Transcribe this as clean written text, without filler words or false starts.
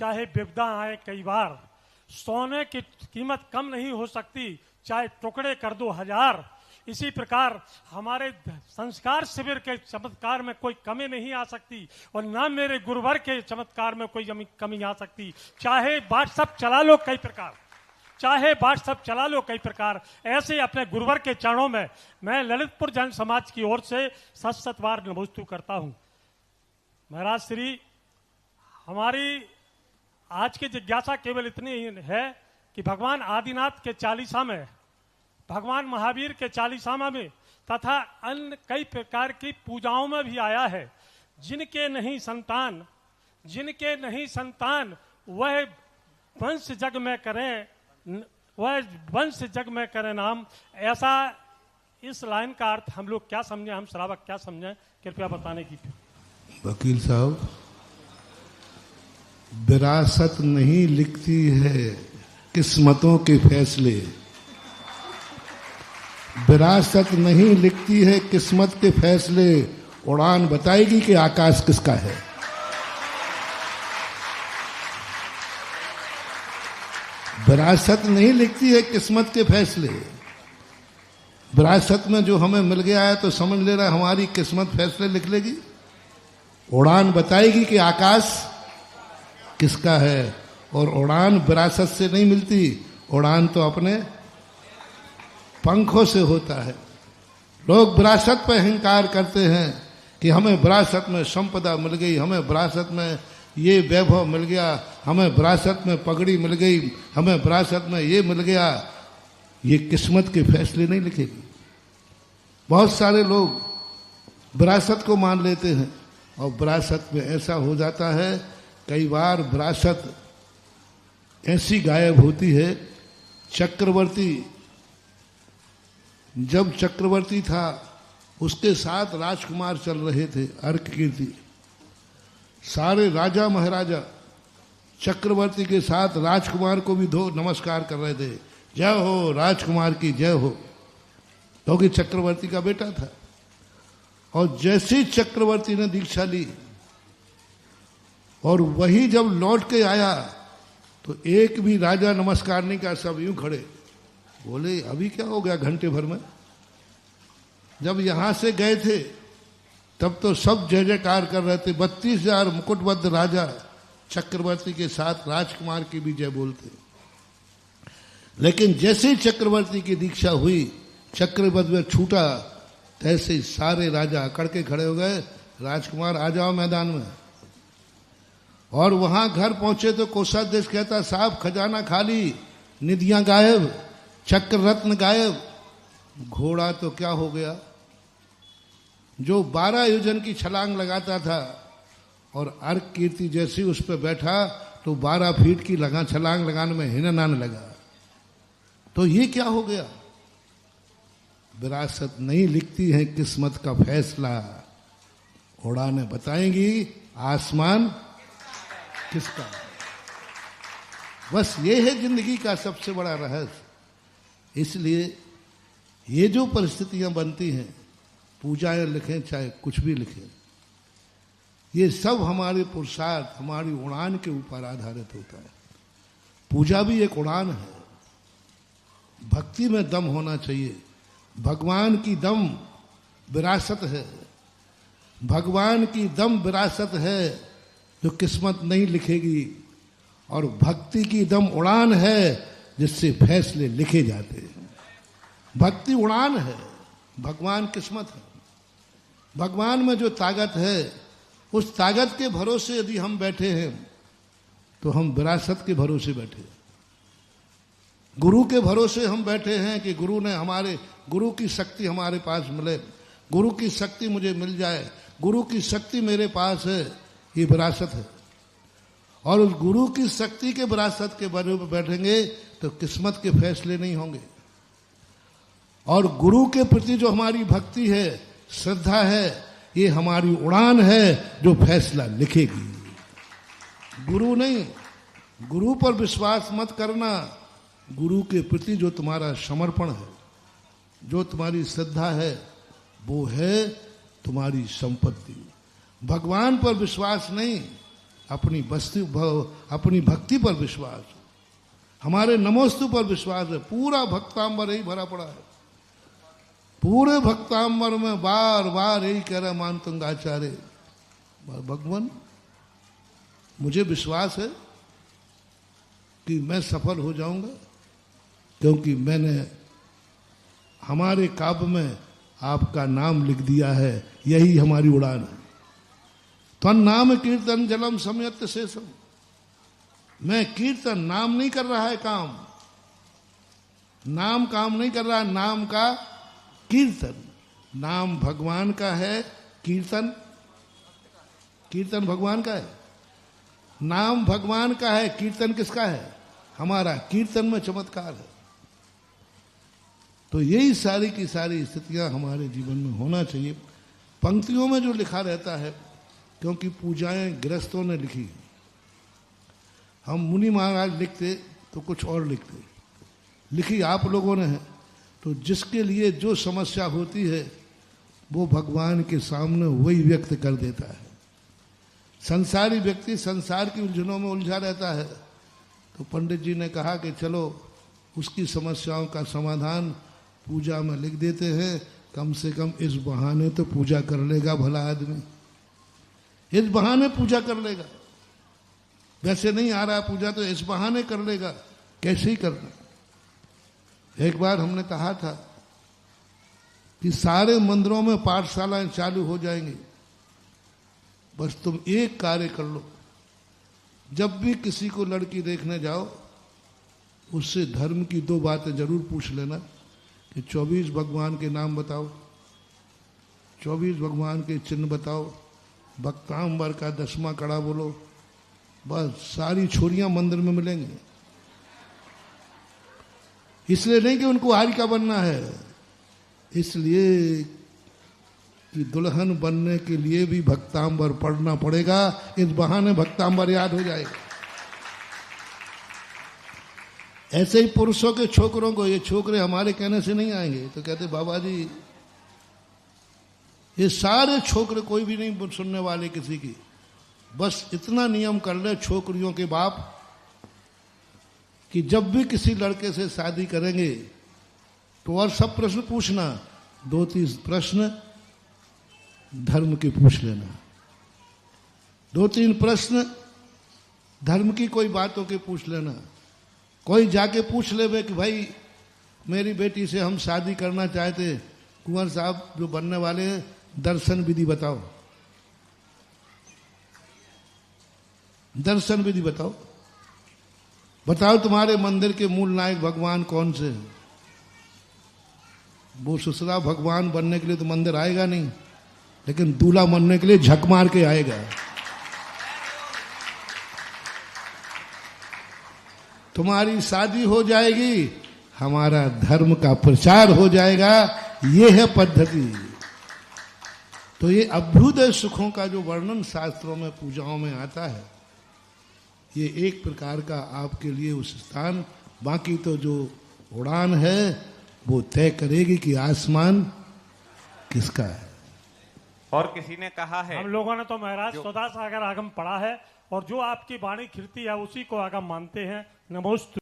चाहे विपदा आए कई बार, सोने की कीमत कम नहीं हो सकती, चाहे टुकड़े कर दो हजार। इसी प्रकार हमारे संस्कार शिविर के चमत्कार में कोई कमी नहीं आ सकती और ना मेरे गुरुवर के चमत्कार में कोई कमी आ सकती। चाहे व्हाट्सएप चला लो कई प्रकार, चाहे व्हाट्सएप चला लो कई प्रकार, ऐसे अपने गुरुवर के चरणों में मैं ललितपुर जैन समाज की ओर से सत बार नमोस्तु करता हूं। महाराज श्री, हमारी आज की जिज्ञासा केवल इतनी है कि भगवान आदिनाथ के चालीसा में, भगवान महावीर के चालीसामा में तथा अन्य कई प्रकार की पूजाओं में भी आया है, जिनके नहीं संतान वह वंश जग में करें, वह वंश जग में करें नाम। ऐसा इस लाइन का अर्थ हम लोग क्या समझें, हम श्रावक क्या समझें, कृपया बताने की। वकील साहब, विरासत नहीं लिखती है किस्मतों के फैसले, विरासत नहीं लिखती है किस्मत के फैसले, उड़ान बताएगी कि आकाश किसका है। विरासत नहीं लिखती है किस्मत के फैसले। विरासत में जो हमें मिल गया है तो समझ लेना हमारी किस्मत फैसले लिख लेगी। उड़ान बताएगी कि आकाश किसका है। और उड़ान विरासत से नहीं मिलती, उड़ान तो अपने पंखों से होता है। लोग विरासत पर अहंकार करते हैं कि हमें विरासत में संपदा मिल गई, हमें विरासत में ये वैभव मिल गया, हमें विरासत में पगड़ी मिल गई, हमें विरासत में ये मिल गया। ये किस्मत के फैसले नहीं लिखेगी। बहुत सारे लोग विरासत को मान लेते हैं और विरासत में ऐसा हो जाता है, कई बार विरासत ऐसी गायब होती है। चक्रवर्ती, जब चक्रवर्ती था उसके साथ राजकुमार चल रहे थे, अर्ककीर्ति। सारे राजा महाराजा चक्रवर्ती के साथ राजकुमार को भी धो नमस्कार कर रहे थे, जय हो राजकुमार की जय हो, क्योंकि चक्रवर्ती का बेटा था। और जैसे ही चक्रवर्ती ने दीक्षा ली और वही जब लौट के आया तो एक भी राजा नमस्कार नहीं किया, सब यूं खड़े। बोले अभी क्या हो गया घंटे भर में? जब यहां से गए थे तब तो सब जय जयकार कर रहे थे। 32,000 मुकुटबद्ध राजा चक्रवर्ती के साथ राजकुमार की भी जय बोलते। लेकिन जैसे ही चक्रवर्ती की दीक्षा हुई, चक्रपद में छूटा, तैसे ही सारे राजा अकड़ के खड़े हो गए, राजकुमार आ जाओ मैदान में। और वहां घर पहुंचे तो कोषाध्यक्ष कहता, साहब खजाना खाली, निधियां गायब, चक्र रत्न गायब। घोड़ा तो क्या हो गया, जो 12 योजन की छलांग लगाता था और अर्ककीर्ति जैसी उस पर बैठा तो 12 फीट की छलांग लगाने में हिनन आने लगा। तो ये क्या हो गया? विरासत नहीं लिखती है किस्मत का फैसला, उड़ानें बताएंगी आसमान किसका। बस ये है जिंदगी का सबसे बड़ा रहस्य। इसलिए ये जो परिस्थितियां बनती हैं, पूजाएं लिखें चाहे कुछ भी लिखें, ये सब हमारे पुरुषार्थ, हमारी उड़ान के ऊपर आधारित होता है। पूजा भी एक उड़ान है। भक्ति में दम होना चाहिए। भगवान की दम विरासत है, भगवान की दम विरासत है जो किस्मत नहीं लिखेगी। और भक्ति की दम उड़ान है जिससे फैसले लिखे जाते हैं। भक्ति उड़ान है, भगवान किस्मत है। भगवान में जो ताकत है, उस ताकत के भरोसे यदि हम बैठे हैं तो हम विरासत के भरोसे बैठे। गुरु के भरोसे हम बैठे हैं कि गुरु की शक्ति हमारे पास मिले, गुरु की शक्ति मुझे मिल जाए, गुरु की शक्ति मेरे पास है, ये विरासत है। और उस गुरु की शक्ति के विरासत के बारे में बैठेंगे तो किस्मत के फैसले नहीं होंगे। और गुरु के प्रति जो हमारी भक्ति है, श्रद्धा है, ये हमारी उड़ान है जो फैसला लिखेगी। गुरु नहीं, गुरु पर विश्वास मत करना, गुरु के प्रति जो तुम्हारा समर्पण है, जो तुम्हारी श्रद्धा है, वो है तुम्हारी संपत्ति। भगवान पर विश्वास नहीं, अपनी भक्ति पर विश्वास, हमारे नमोस्तु पर विश्वास है। पूरा भक्तांबर यही भरा पड़ा है। पूरे भक्तांबर में बार बार यही कह रहा मानतंगाचार्य, भगवान मुझे विश्वास है कि मैं सफल हो जाऊंगा, क्योंकि मैंने हमारे काव्य में आपका नाम लिख दिया है। यही हमारी उड़ान है। तो नाम कीर्तन जलम समयत शेषम। मैं कीर्तन, नाम नहीं कर रहा है काम, नाम काम नहीं कर रहा, नाम का कीर्तन। नाम भगवान का है, कीर्तन कीर्तन भगवान का है। नाम भगवान का है, कीर्तन किसका है? हमारा। कीर्तन में चमत्कार है। तो यही सारी की सारी स्थितियां हमारे जीवन में होना चाहिए। पंक्तियों में जो लिखा रहता है, क्योंकि पूजाएं गृहस्थों ने लिखी, हम मुनि महाराज लिखते तो कुछ और लिखते, लिखी आप लोगों ने है। तो जिसके लिए जो समस्या होती है वो भगवान के सामने वही व्यक्त कर देता है। संसारी व्यक्ति संसार की उलझनों में उलझा रहता है, तो पंडित जी ने कहा कि चलो उसकी समस्याओं का समाधान पूजा में लिख देते हैं। कम से कम इस बहाने तो पूजा कर लेगा भला आदमी, इस बहाने पूजा कर लेगा। वैसे नहीं आ रहा पूजा तो इस बहाने कर लेगा। कैसे ही करना। एक बार हमने कहा था कि सारे मंदिरों में पाठशालाएं चालू हो जाएंगी, बस तुम एक कार्य कर लो, जब भी किसी को लड़की देखने जाओ उससे धर्म की 2 बातें जरूर पूछ लेना कि 24 भगवान के नाम बताओ, 24 भगवान के चिन्ह बताओ, भक्तांबर का 10वां कड़ा बोलो। बस सारी छोरियां मंदिर में मिलेंगी। इसलिए नहीं कि उनको हारिका बनना है, इसलिए कि दुल्हन बनने के लिए भी भक्तांबर पढ़ना पड़ेगा। इस बहाने भक्तांबर याद हो जाएगा। ऐसे ही पुरुषों के छोकरों को, ये छोकरे हमारे कहने से नहीं आएंगे, तो कहते बाबा जी ये सारे छोकरे, कोई भी नहीं सुनने वाले किसी की। बस इतना नियम कर ले छोकरियों के बाप कि जब भी किसी लड़के से शादी करेंगे तो और सब प्रश्न पूछना, 2-3 प्रश्न धर्म के पूछ लेना, 2-3 प्रश्न धर्म की कोई बातों के पूछ लेना। कोई जाके पूछ ले कि भाई मेरी बेटी से हम शादी करना चाहते, कुंवर साहब जो बनने वाले हैं, दर्शन विधि बताओ, दर्शन विधि बताओ, बताओ तुम्हारे मंदिर के मूल नायक भगवान कौन से हैं। वो ससुरा भगवान बनने के लिए तो मंदिर आएगा नहीं, लेकिन दूल्हा बनने के लिए झक मार के आएगा। तुम्हारी शादी हो जाएगी, हमारा धर्म का प्रचार हो जाएगा। ये है पद्धति। तो ये अभ्युदय सुखों का जो वर्णन शास्त्रों में पूजाओं में आता है, ये एक प्रकार का आपके लिए उस स्थान। बाकी तो जो उड़ान है वो तय करेगी कि आसमान किसका है। और किसी ने कहा है, हम लोगों ने तो महाराज सदा सागर आगम पढ़ा है, और जो आपकी वाणी खिरती है उसी को आगम मानते हैं। नमोस्तु।